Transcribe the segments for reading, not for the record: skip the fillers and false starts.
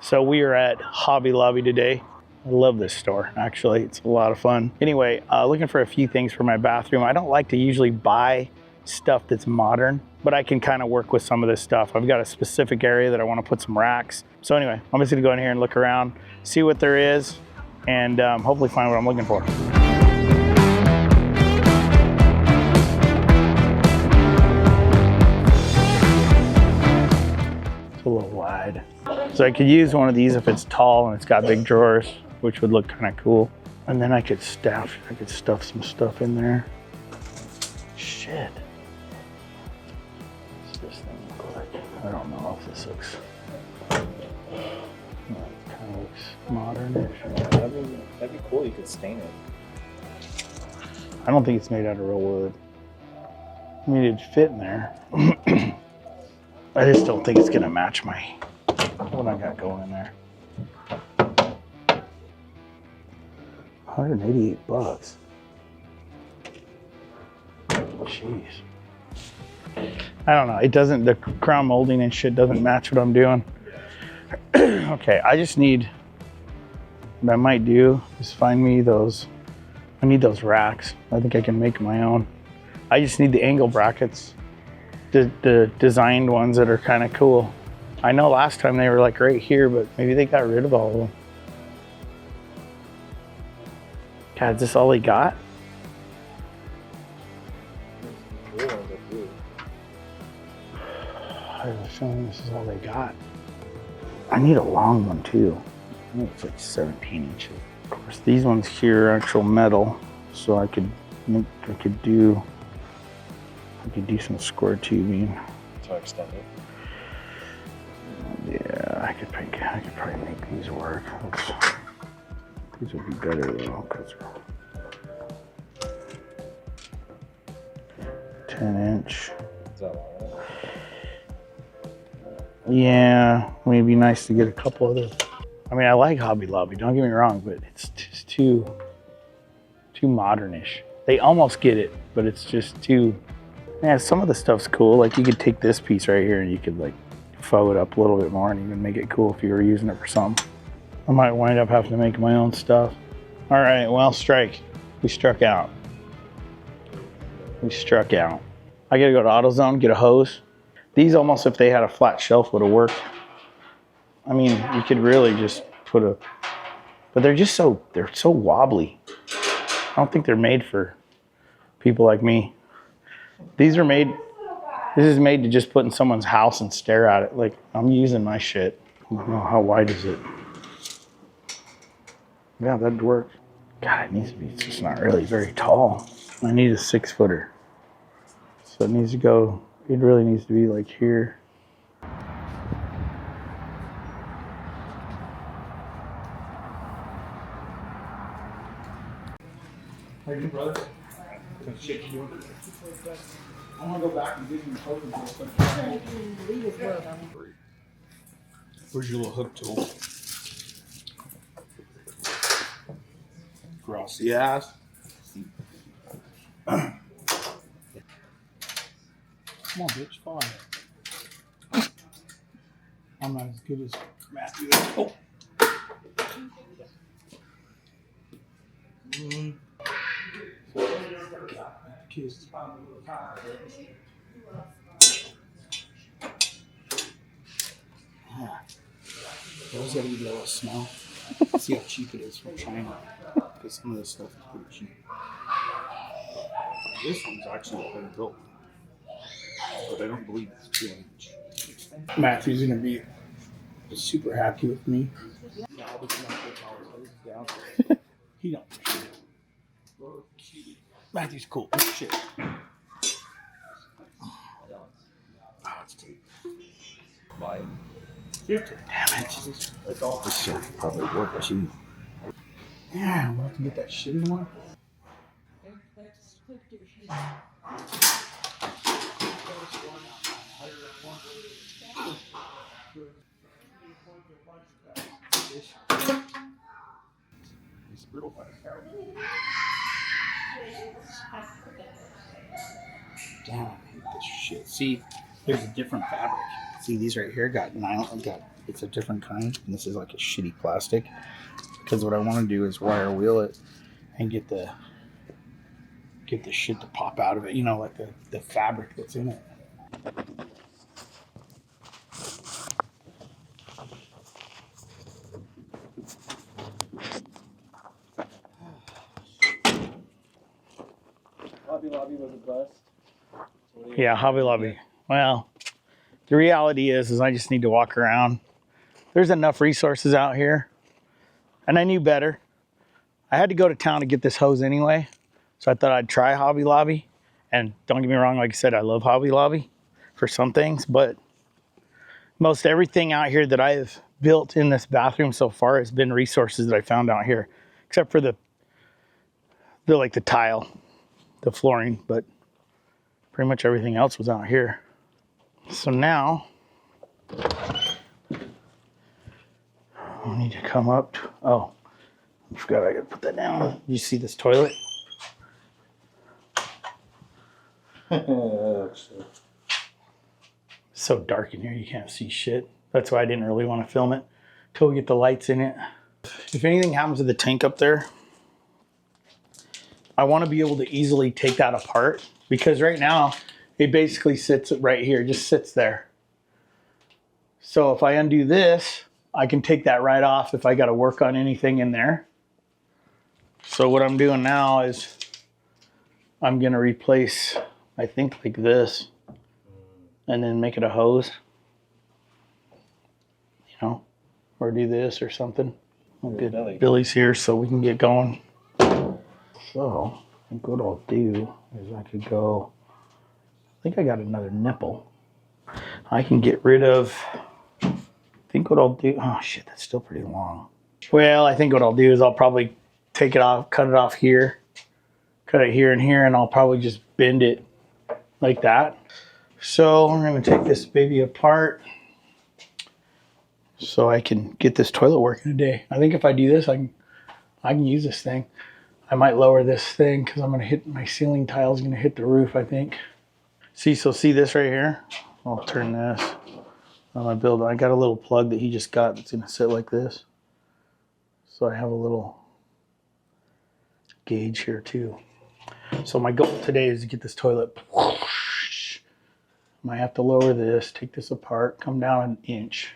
So we are at Hobby Lobby today. I love this store, actually. It's a lot of fun. Anyway, looking for a few things for my bathroom. I don't like to usually buy stuff that's modern, but I can kind of work with some of this stuff. I've got a specific area that I want to put some racks. So anyway, I'm just gonna go in here and look around, see what there is, and hopefully find what I'm looking for. It's a little wide. So I could use one of these if it's tall and it's got big drawers, which would look kind of cool. And then I could stuff some stuff in there. Shit. What's this thing look like? I don't know if this looks, kind of looks modern-ish. That'd be cool, you could stain it. I don't think it's made out of real wood. I mean, it'd fit in there. I just don't think it's gonna match what I got going in there. 188 bucks. Jeez. I don't know. It doesn't, the crown molding and shit doesn't match what I'm doing. Okay, I just need, what I might do is find me those, I need those racks. I think I can make my own. I just need the angle brackets, the designed ones that are kind of cool. I know last time they were like right here, but maybe they got rid of all of them. God, is this all they got? I was showing this is all they got. I need a long one too. I think it's like 17 inches. Of course, these ones here are actual metal, so I could do some square tubing. To extend it. Yeah, I could probably make these work. These would be better though, because 10-inch. Is that all right? Yeah, I mean, it'd be nice to get a couple other. I mean, I like Hobby Lobby, don't get me wrong, but it's just too modernish. They almost get it, but it's just too. Yeah, some of the stuff's cool. Like you could take this piece right here and you could like faux it up a little bit more and even make it cool if you were using it for something. I might wind up having to make my own stuff. All right, well, strike. We struck out. We struck out. I gotta go to AutoZone, get a hose. These almost, if they had a flat shelf, would have worked. I mean, you could really just put a, but they're so wobbly. I don't think they're made for people like me. These are made, this is made to just put in someone's house and stare at it. Like, I'm using my shit. I don't know, how wide is it? Yeah, that'd work. God, it needs to be, it's just not really very tall. I need a 6-footer. So it needs to go, it really needs to be like here. How you doing, brother? Shit, you doing? I'm gonna go back and get some clothing real quick. Where's your little hook tool? Cross the ass. Come on, bitch, fall on it. I'm not as good as Matthew. Oh. Kids. Those gotta give it a little smell. See how cheap it is from China. Because some of this stuff is pretty cheap. This one's actually better built. But I don't believe it's 2-inch. Matthew's gonna be super happy with me. He don't shit. Matthew's cool. Shit. Oh, it's deep. Bye. Damn it. It's all for sure. Probably work too. Yeah, we'll have to get that shitty one. Damn, I hate this shit. See, There's a different fabric. See, these right here got nylon. It's a different kind, and this is like a shitty plastic. Because what I want to do is wire wheel it and get the shit to pop out of it. You know, like the fabric that's in it. Hobby Lobby was a bust. Yeah, Hobby Lobby. Well, the reality is I just need to walk around. There's enough resources out here, and I knew better. I had to go to town to get this hose anyway, so I thought I'd try Hobby Lobby. And don't get me wrong, like I said, I love Hobby Lobby for some things, but most everything out here that I've built in this bathroom so far has been resources that I found out here, except for the tile, the flooring, but pretty much everything else was out here. So now I need to come up. Oh, I forgot I gotta put that down. You see this toilet? It's so dark in here you can't see shit. That's why I didn't really want to film it till we get the lights in it. If anything happens to the tank up there, I want to be able to easily take that apart, because right now it basically sits right here, just sits there. So if I undo this, I can take that right off if I got to work on anything in there. So what I'm doing now is I'm going to replace, I think, like this, and then make it a hose, you know, or do this or something. We'll get Billy's here so we can get going. So I think what I'll do is I could go, I think I got another nipple. I can get rid of, I think what I'll do, oh shit, that's still pretty long. Well, I think what I'll do is I'll probably take it off, cut it off here, cut it here and here, and I'll probably just bend it like that. So I'm gonna take this baby apart so I can get this toilet working today. I think if I do this, I can use this thing. I might lower this thing because I'm gonna hit my ceiling tile is gonna hit the roof, I think. See this right here? I'll turn this on my build. I got a little plug that he just got that's gonna sit like this. So I have a little gauge here too. So my goal today is to get this toilet. Might have to lower this, take this apart, come down an inch,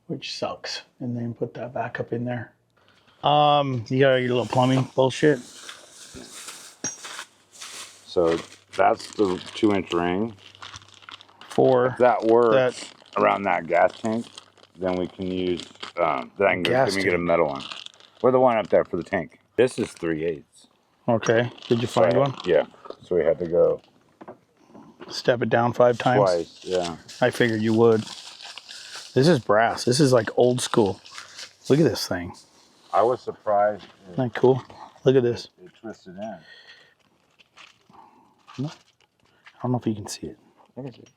which sucks, and then put that back up in there. You got your little plumbing bullshit. So that's the 2-inch ring. For if that works around that gas tank, then we can use then I can get a metal one. Or the one up there for the tank. This is 3/8. Okay. Did you find one? Yeah. So we had to go step it down 5 times. Twice, yeah. I figured you would. This is brass. This is like old school. Look at this thing. I was surprised. Isn't that cool? Look at this. It twisted in. I don't know if you can see it. I can see it.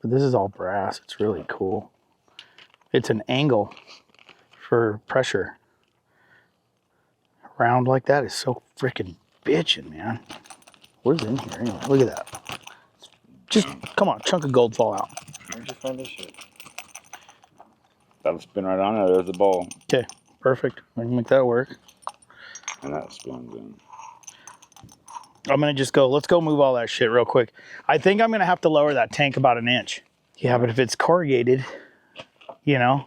But this is all brass. It's really cool. It's an angle for pressure. Round like that is so freaking bitchin', man. Where's in here anyway? Look at that. Just, come on, chunk of gold fall out. Where'd you find this shit? That'll spin right on there. There's the bowl. Okay, perfect. I can make that work. And that spins in. I'm gonna just go, let's go move all that shit real quick. I think I'm gonna have to lower that tank about an inch. Yeah, but if it's corrugated, you know,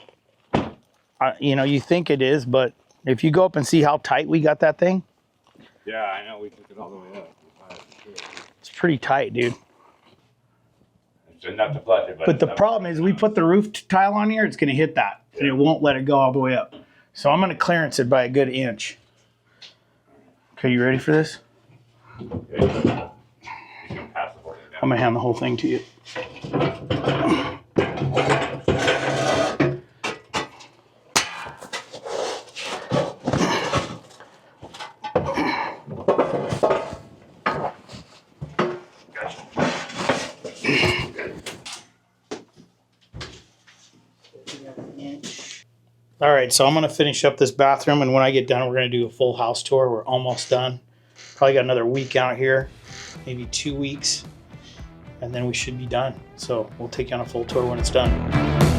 you think it is, but if you go up and see how tight we got that thing. Yeah, I know. We took it all the way up. It's pretty tight, dude. It's enough to flush it. But the problem is we put the roof tile on here, it's gonna hit that. Yeah. And it won't let it go all the way up. So I'm gonna clearance it by a good inch. Okay, you ready for this? Okay. I'm gonna hand the whole thing to you. All right, so I'm gonna finish up this bathroom, and when I get done, we're gonna do a full house tour. We're almost done. Probably got another week out here, maybe 2 weeks. and then we should be done. So we'll take you on a full tour when it's done.